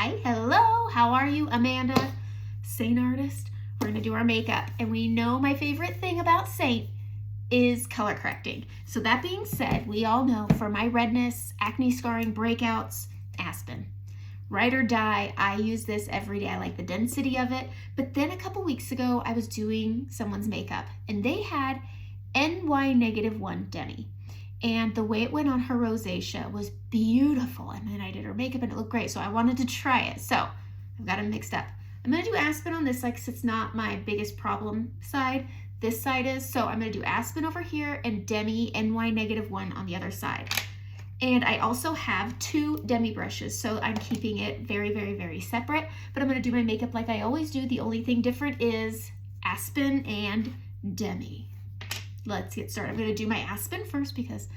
Hi, hello, how are you? Amanda, Seint artist. We're gonna do our makeup, and we know my favorite thing about Seint is color correcting. So that being said, we all know for my redness, acne scarring, breakouts, Aspen. Ride or die, I use this every day. I like the density of it. But then a couple weeks ago, I was doing someone's makeup, and they had NY-1 Demi. And the way it went on her rosacea was beautiful. And then I did her makeup and it looked great. So I wanted to try it. So I've got them mixed up. I'm gonna do Aspen on this side because it's not my biggest problem side. This side is. So I'm gonna do Aspen over here and Demi NY-1 on the other side. And I also have 2 Demi brushes. So I'm keeping it very, very, very separate. But I'm gonna do my makeup like I always do. The only thing different is Aspen and Demi. Let's get started. I'm going to do my Aspen first because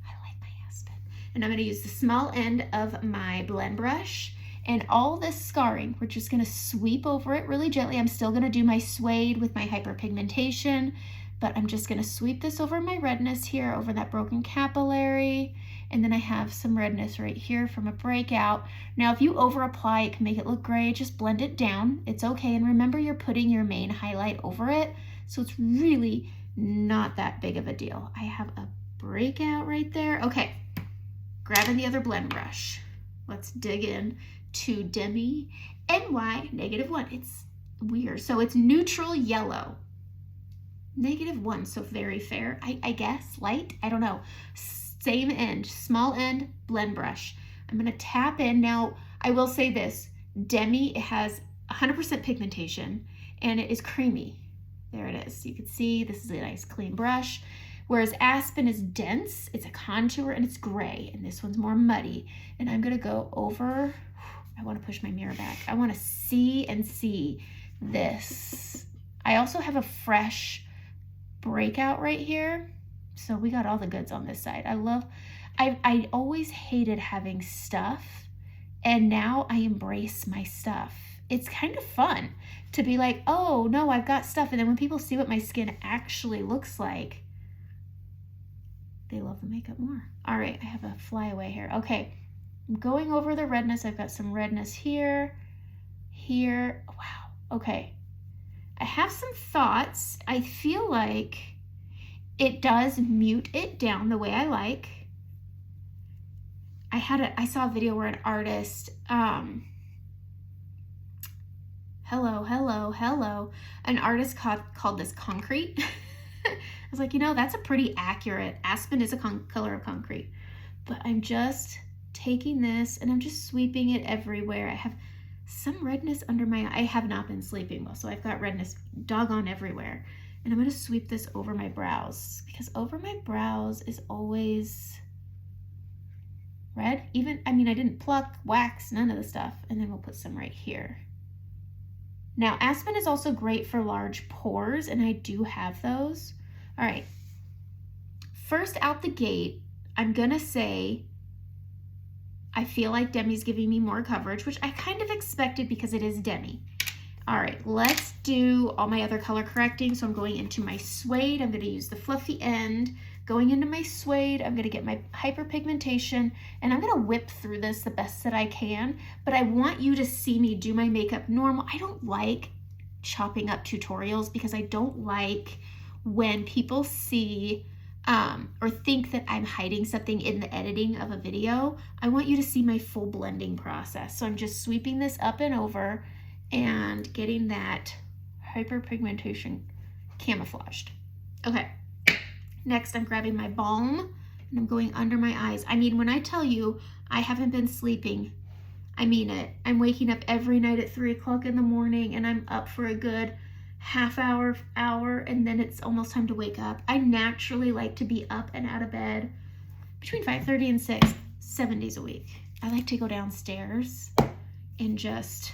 I like my Aspen. And I'm going to use the small end of my blend brush. And all this scarring, we're just going to sweep over it really gently. I'm still going to do my suede with my hyperpigmentation, but I'm just going to sweep this over my redness here, over that broken capillary. And then I have some redness right here from a breakout. Now, if you over apply, it can make it look gray. Just blend it down. It's okay. And remember, you're putting your main highlight over it. So it's really not that big of a deal. I have a breakout right there. Okay, grabbing the other blend brush. Let's dig in to Demi NY-1. It's weird. So it's neutral yellow. -1, so very fair. I guess, light, I don't know. Same end, small end, blend brush. I'm gonna tap in. Now, I will say this, Demi has 100% pigmentation and it is creamy. There it is. You can see this is a nice clean brush. Whereas Aspen is dense, it's a contour, and it's gray. And this one's more muddy. And I'm gonna go over, I wanna push my mirror back. I wanna see this. I also have a fresh breakout right here. So we got all the goods on this side. I always hated having stuff, and now I embrace my stuff. It's kind of fun to be like, oh no, I've got stuff. And then when people see what my skin actually looks like, they love the makeup more. All right, I have a flyaway here. Okay, I'm going over the redness. I've got some redness here, here. Wow, okay. I have some thoughts. I feel like it does mute it down the way I like. I saw a video where an artist, hello. An artist called this concrete. I was like, you know, that's a pretty accurate. Aspen is a color of concrete. But I'm just taking this and I'm just sweeping it everywhere. I have some redness under my eye. I have not been sleeping well, so I've got redness doggone everywhere. And I'm gonna sweep this over my brows because over my brows is always red. I didn't pluck, wax, none of the stuff. And then we'll put some right here. Now, Aspen is also great for large pores, and I do have those. All right, first out the gate, I'm gonna say I feel like Demi's giving me more coverage, which I kind of expected because it is Demi. All right, let's do all my other color correcting. So I'm going into my suede. I'm gonna use the fluffy end. Going into my suede, I'm gonna get my hyperpigmentation and I'm gonna whip through this the best that I can, but I want you to see me do my makeup normal. I don't like chopping up tutorials because I don't like when people see or think that I'm hiding something in the editing of a video. I want you to see my full blending process. So I'm just sweeping this up and over and getting that hyperpigmentation camouflaged. Okay. Next, I'm grabbing my balm and I'm going under my eyes. I mean, when I tell you I haven't been sleeping, I mean it. I'm waking up every night at 3 o'clock in the morning and I'm up for a good half hour, and then it's almost time to wake up. I naturally like to be up and out of bed between 5:30 and 6, 7 days a week. I like to go downstairs and just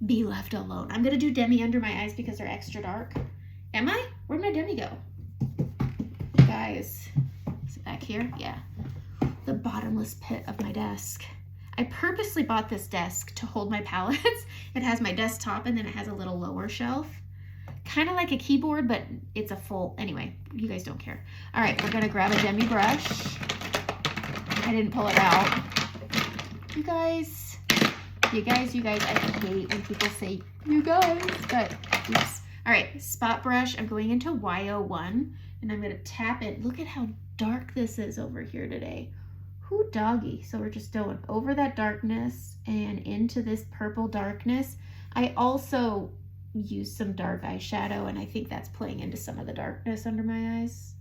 be left alone. I'm gonna do Demi under my eyes because they're extra dark. Am I? Where'd my Demi go? Guys, is it back here? Yeah, the bottomless pit of my desk. I purposely bought this desk to hold my palettes. It has my desktop and then it has a little lower shelf. Kind of like a keyboard, but it's a full, anyway, you guys don't care. All right, we're gonna grab a Demi brush. I didn't pull it out. You guys, You guys, I hate when people say you guys, but oops. All right, spot brush. I'm going into Y-1 and I'm going to tap it. Look at how dark this is over here today. Whoo doggy. So we're just going over that darkness and into this purple darkness. I also use some dark eyeshadow and I think that's playing into some of the darkness under my eyes.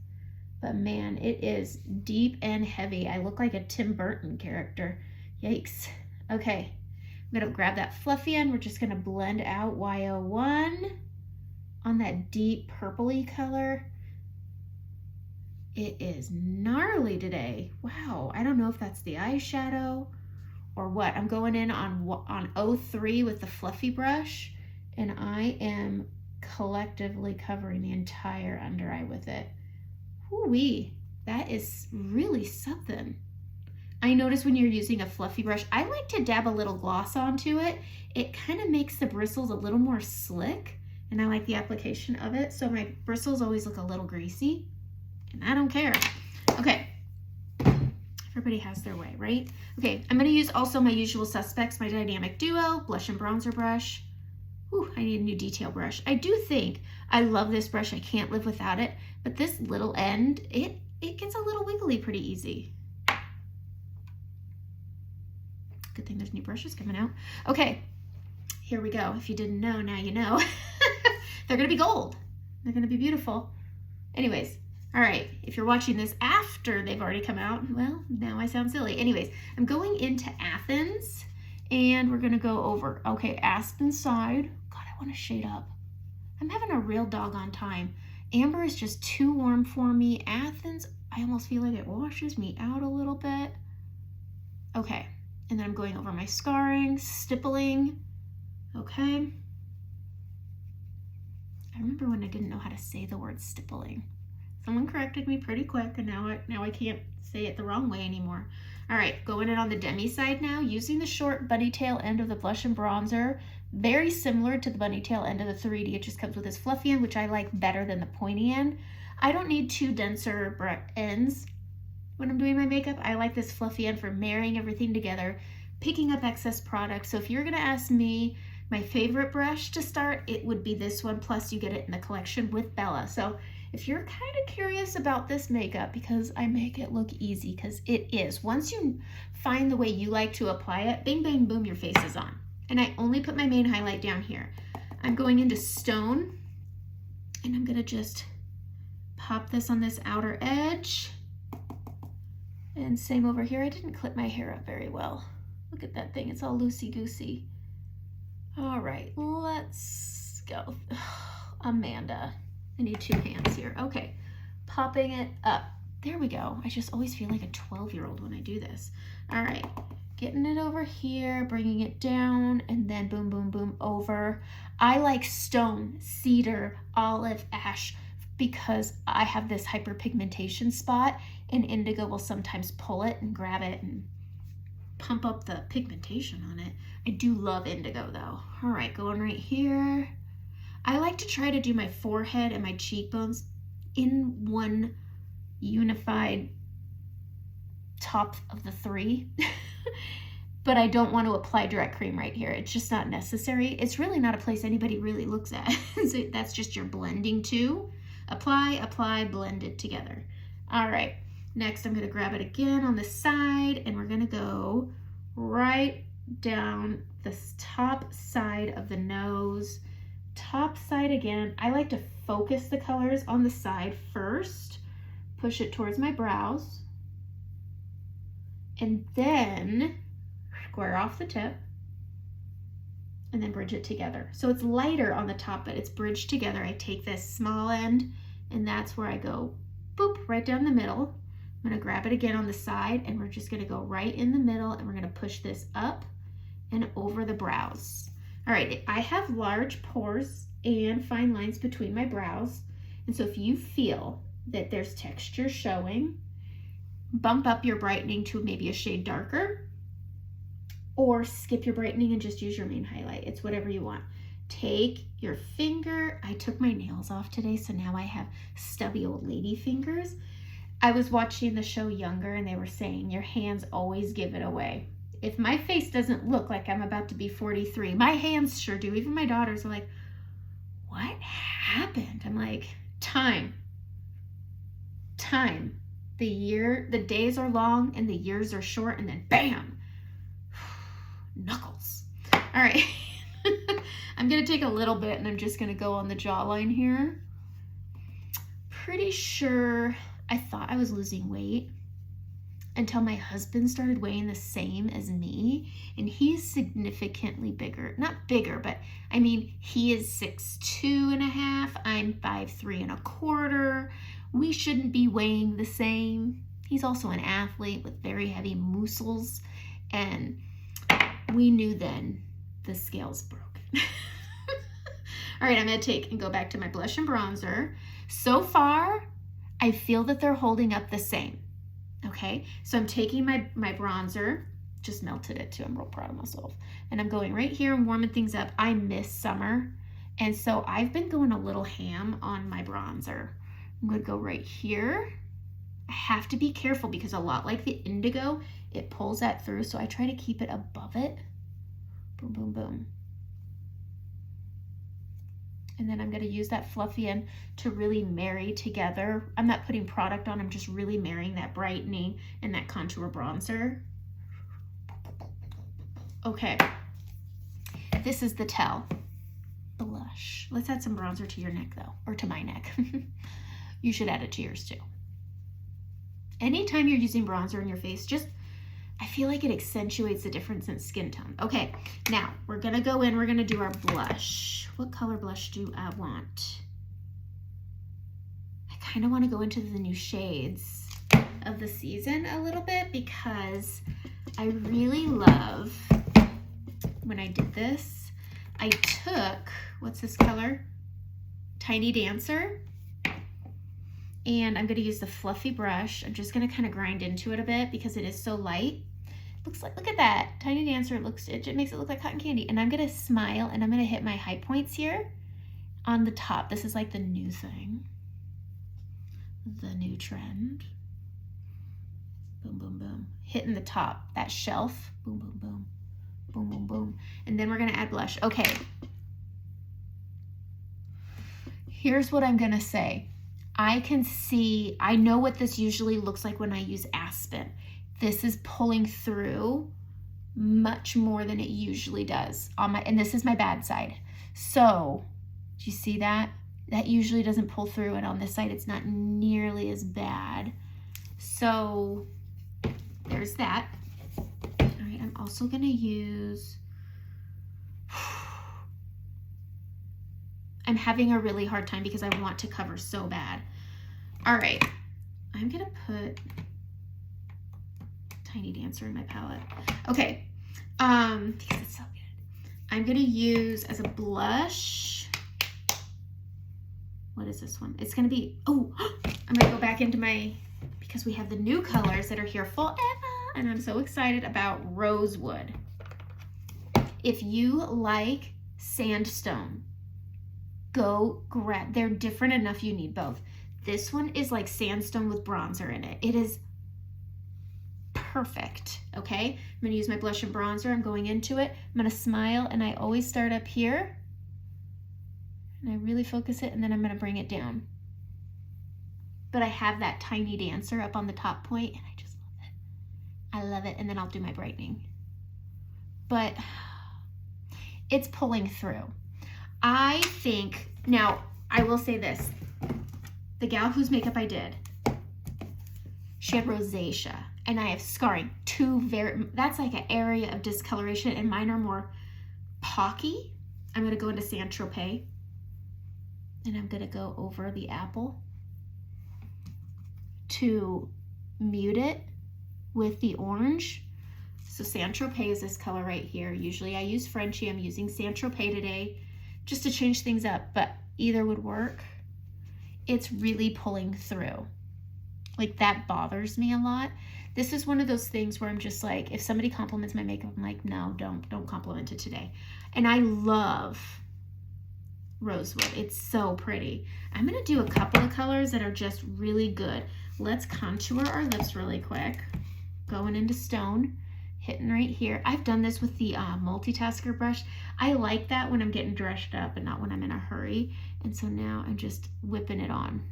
But man, it is deep and heavy. I look like a Tim Burton character. Yikes. Okay, I'm gonna grab that fluffy end. We're just gonna blend out Y-1 on that deep purpley color. It is gnarly today. Wow, I don't know if that's the eyeshadow or what. I'm going in on 03 with the fluffy brush, and I am collectively covering the entire under eye with it. Whoo-wee, that is really something. I notice when you're using a fluffy brush, I like to dab a little gloss onto it. It kind of makes the bristles a little more slick, and I like the application of it. So my bristles always look a little greasy, and I don't care. Okay, everybody has their way, right? Okay, I'm gonna use also my usual suspects, my Dynamic Duo, blush and bronzer brush. Ooh, I need a new detail brush. I do think I love this brush. I can't live without it, but this little end, it gets a little wiggly pretty easy. Good thing there's new brushes coming out. Okay, here we go. If you didn't know, now you know. They're gonna be gold. They're gonna be beautiful. Anyways, all right, if you're watching this after they've already come out, well, now I sound silly. Anyways, I'm going into Athens and we're gonna go over, okay, Aspen side. God, I wanna shade up. I'm having a real doggone time. Amber is just too warm for me. Athens, I almost feel like it washes me out a little bit. Okay. And then I'm going over my scarring, stippling. Okay. I remember when I didn't know how to say the word stippling. Someone corrected me pretty quick, and now I can't say it the wrong way anymore. All right, going in on the Demi side now, using the short bunny tail end of the blush and bronzer. Very similar to the bunny tail end of the 3D. It just comes with this fluffy end, which I like better than the pointy end. I don't need two denser ends. When I'm doing my makeup, I like this fluffy end for marrying everything together, picking up excess product. So if you're gonna ask me my favorite brush to start, it would be this one, plus you get it in the collection with Bella. So if you're kind of curious about this makeup, because I make it look easy, because it is. Once you find the way you like to apply it, bing, bang, boom, your face is on. And I only put my main highlight down here. I'm going into Stone, and I'm gonna just pop this on this outer edge. And same over here. I didn't clip my hair up very well. Look at that thing. It's all loosey-goosey. All right, let's go. Amanda. I need two hands here. Okay, popping it up. There we go. I just always feel like a 12-year-old when I do this. All right, getting it over here, bringing it down, and then boom, boom, boom, over. I like Stone, Cedar, Olive, Ash, because I have this hyperpigmentation spot, and indigo will sometimes pull it and grab it and pump up the pigmentation on it. I do love indigo though. All right, going right here. I like to try to do my forehead and my cheekbones in one unified top of the three. But I don't want to apply direct cream right here. It's just not necessary. It's really not a place anybody really looks at. So that's just your blending too. Apply, apply, blend it together. All right, next I'm gonna grab it again on the side, and we're gonna go right down this top side of the nose. Top side again. I like to focus the colors on the side first, push it towards my brows, and then square off the tip, and then bridge it together. So it's lighter on the top, but it's bridged together. I take this small end, and that's where I go, boop, right down the middle. I'm gonna grab it again on the side, and we're just gonna go right in the middle, and we're gonna push this up and over the brows. All right, I have large pores and fine lines between my brows, and so if you feel that there's texture showing, bump up your brightening to maybe a shade darker, or skip your brightening and just use your main highlight. It's whatever you want. Take your finger. I took my nails off today, so now I have stubby old lady fingers. I was watching the show Younger, and they were saying your hands always give it away. if my face doesn't look like I'm about to be 43, my hands sure do. Even my daughters are like, what happened? I'm like, time. The days are long and the years are short, and then bam, knuckles. All right. I'm gonna take a little bit and I'm just gonna go on the jawline here. Pretty sure I thought I was losing weight until my husband started weighing the same as me, and he's significantly bigger. Not bigger, but I mean, he is 6'2.5", I'm 5'3.25". We shouldn't be weighing the same. He's also an athlete with very heavy muscles, and we knew then the scales broke. All right, I'm gonna take and go back to my blush and bronzer. So far, I feel that they're holding up the same. Okay, so I'm taking my bronzer, just melted it too, I'm real proud of myself. And I'm going right here and warming things up. I miss summer, and so I've been going a little ham on my bronzer. I'm gonna go right here. I have to be careful because a lot like the indigo, it pulls that through, so I try to keep it above it. Boom, boom, boom. And then I'm gonna use that fluffy end to really marry together. I'm not putting product on, I'm just really marrying that brightening and that contour bronzer. Okay, this is the tell. Blush. Let's add some bronzer to your neck though, or to my neck. You should add it to yours too. Anytime you're using bronzer in your face, I feel like it accentuates the difference in skin tone. Okay, now we're gonna go in, we're gonna do our blush. What color blush do I want? I kind of want to go into the new shades of the season a little bit because I really love when I did this. I took, what's this color? Tiny Dancer. And I'm gonna use the fluffy brush. I'm just gonna kind of grind into it a bit because it is so light. Looks like, look at that, Tiny Dancer, it makes it look like cotton candy. And I'm gonna smile and I'm gonna hit my high points here on the top. This is like the new thing, the new trend. Boom, boom, boom. Hitting the top, that shelf, boom, boom, boom, boom, boom, boom. And then we're gonna add blush. Okay, here's what I'm gonna say. I know what this usually looks like when I use Aspen. This is pulling through much more than it usually does and this is my bad side. So, do you see that? That usually doesn't pull through, and on this side it's not nearly as bad. So, there's that. All right, I'm also gonna use, I'm having a really hard time because I want to cover so bad. All right, I'm gonna put Tiny Dancer in my palette. Okay, because it's so good. I'm gonna use as a blush, what is this one? It's gonna be, oh, I'm gonna go back into because we have the new colors that are here forever, and I'm so excited about Rosewood. If you like sandstone, go grab, they're different enough you need both. This one is like sandstone with bronzer in it. It is perfect, okay? I'm gonna use my blush and bronzer. I'm going into it. I'm gonna smile, and I always start up here, and I really focus it, and then I'm gonna bring it down. But I have that Tiny Dancer up on the top point, and I just love it. I love it, and then I'll do my brightening. But it's pulling through. I think, now, I will say this. The gal whose makeup I did, she had rosacea, and I have scarring. That's like an area of discoloration, and mine are more pocky. I'm gonna go into Saint Tropez, and I'm gonna go over the apple to mute it with the orange. So Saint Tropez is this color right here. Usually I use Frenchie. I'm using Saint Tropez today just to change things up, but either would work. It's really pulling through. Like, that bothers me a lot. This is one of those things where I'm just like, if somebody compliments my makeup, I'm like, no, don't compliment it today. And I love Rosewood. It's so pretty. I'm gonna do a couple of colors that are just really good. Let's contour our lips really quick. Going into Stone, hitting right here. I've done this with the multitasker brush. I like that when I'm getting dressed up and not when I'm in a hurry. And so now I'm just whipping it on.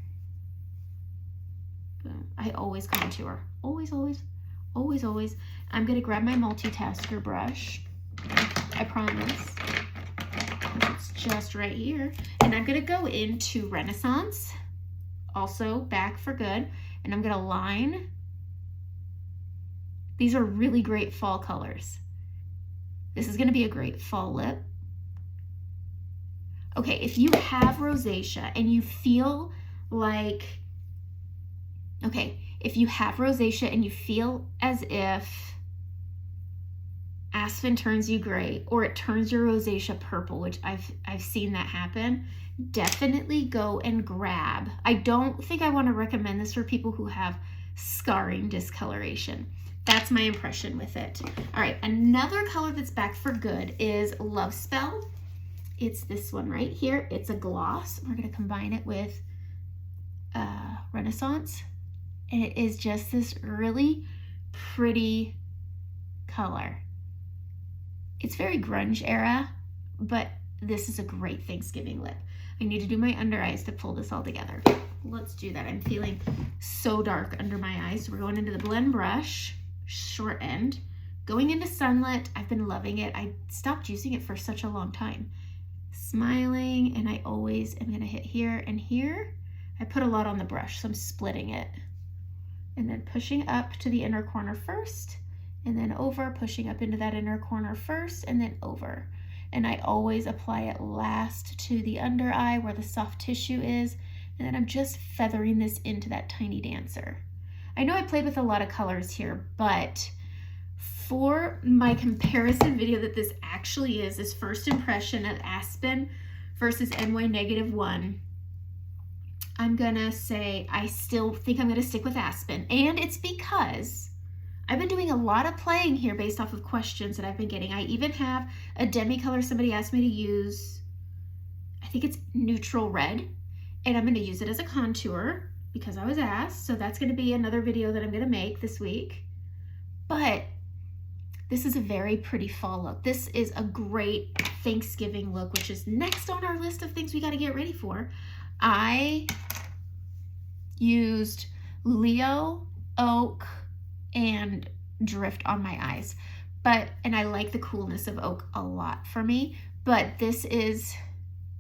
Boom. I always contour. Always, always, always, always. I'm gonna grab my multitasker brush. I promise. It's just right here. And I'm gonna go into Renaissance, also back for good. And I'm gonna line. These are really great fall colors. This is gonna be a great fall lip. Okay, if you have rosacea and you feel like, okay, if you have rosacea and you feel as if Aspen turns you gray or it turns your rosacea purple, which I've seen that happen, definitely go and grab. I don't think I want to recommend this for people who have scarring discoloration. That's my impression with it. All right, another color that's back for good is Love Spell. It's this one right here. It's a gloss. We're gonna combine it with Renaissance. And it is just this really pretty color. It's very grunge era, but this is a great Thanksgiving lip. I need to do my under eyes to pull this all together. Let's do that. I'm feeling so dark under my eyes. So we're going into the blend brush, short end, going into Sunlit. I've been loving it. I stopped using it for such a long time. Smiling, and I always am gonna hit here and here. I put a lot on the brush, so I'm splitting it. And then pushing up to the inner corner first, and then over, pushing up into that inner corner first, and then over. And I always apply it last to the under eye where the soft tissue is, and then I'm just feathering this into that tiny dancer. I know I played with a lot of colors here, but for my comparison video that this actually is, this first impression of Aspen versus NY-1, I'm gonna say I still think I'm gonna stick with Aspen. And it's because I've been doing a lot of playing here based off of questions that I've been getting. I even have a Demi color somebody asked me to use. I think it's neutral red, and I'm gonna use it as a contour because I was asked. So that's gonna be another video that I'm gonna make this week. But this is a very pretty fall look. This is a great Thanksgiving look, which is next on our list of things we gotta get ready for. I used Leo, Oak, and Drift on my eyes, and I like the coolness of Oak a lot for me, but this is,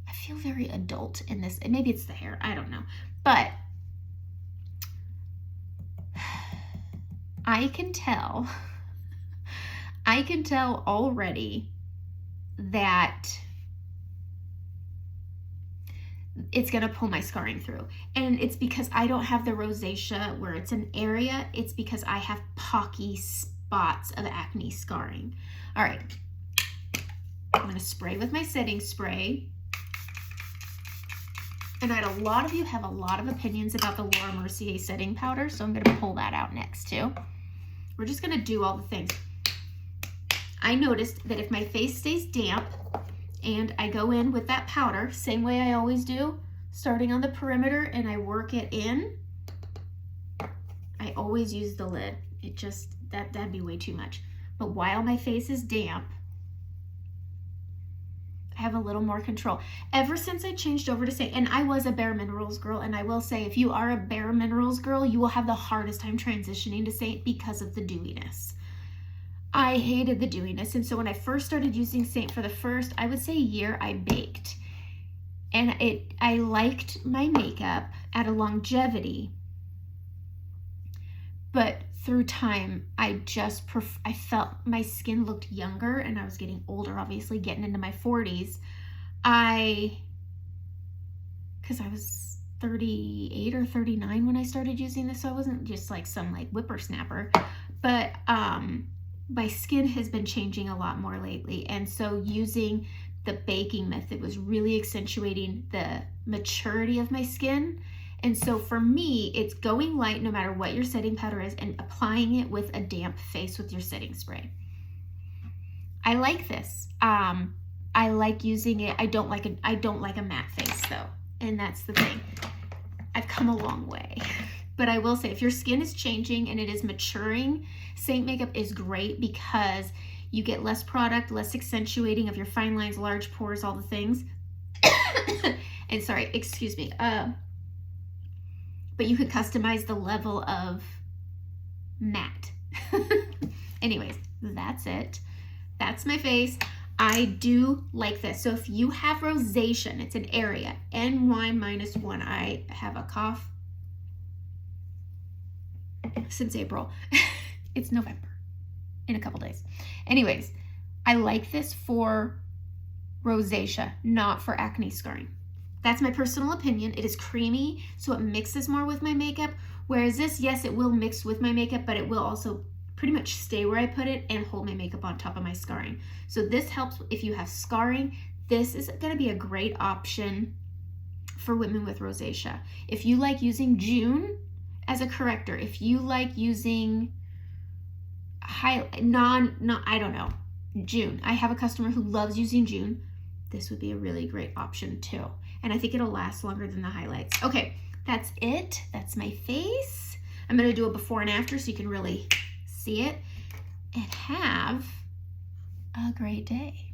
I feel very adult in this, and maybe it's the hair, I don't know, but I can tell already that it's gonna pull my scarring through. And it's because I don't have the rosacea where it's an area, it's because I have pocky spots of acne scarring. All right, I'm gonna spray with my setting spray. And I know a lot of you have a lot of opinions about the Laura Mercier setting powder, so I'm gonna pull that out next too. We're just gonna do all the things. I noticed that if my face stays damp, and I go in with that powder, same way I always do, starting on the perimeter, and I work it in. I always use the lid. It just, that'd be way too much. But while my face is damp, I have a little more control. Ever since I changed over to Seint, and I was a Bare Minerals girl, and I will say, if you are a Bare Minerals girl, you will have the hardest time transitioning to Seint because of the dewiness. I hated the dewiness, and so when I first started using Seint for the first, I would say year, I baked. And I liked my makeup at a longevity, but through time, I felt my skin looked younger, and I was getting older, obviously getting into my 40s. Because I was 38 or 39 when I started using this, so I wasn't just like some like whippersnapper, but my skin has been changing a lot more lately, and so using the baking method was really accentuating the maturity of my skin. And so for me, it's going light no matter what your setting powder is and applying it with a damp face with your setting spray. I like this. I like using it. I don't like a matte face though, and that's the thing. I've come a long way. But I will say, if your skin is changing and it is maturing, Seint makeup is great because you get less product, less accentuating of your fine lines, large pores, all the things. And sorry, excuse me. But you can customize the level of matte. Anyways, that's it. That's my face. I do like this. So if you have rosacea, and it's an area, NY-1, I have a cough since April. It's November in a couple days. Anyways, I like this for rosacea, not for acne scarring. That's my personal opinion. It is creamy, so it mixes more with my makeup. Whereas this, yes, it will mix with my makeup, but it will also pretty much stay where I put it and hold my makeup on top of my scarring. So this helps if you have scarring. This is going to be a great option for women with rosacea. If you like using June as a corrector, if you like using I don't know, June. I have a customer who loves using June. This would be a really great option too. And I think it'll last longer than the highlights. Okay, that's it. That's my face. I'm going to do a before and after so you can really see it. And have a great day.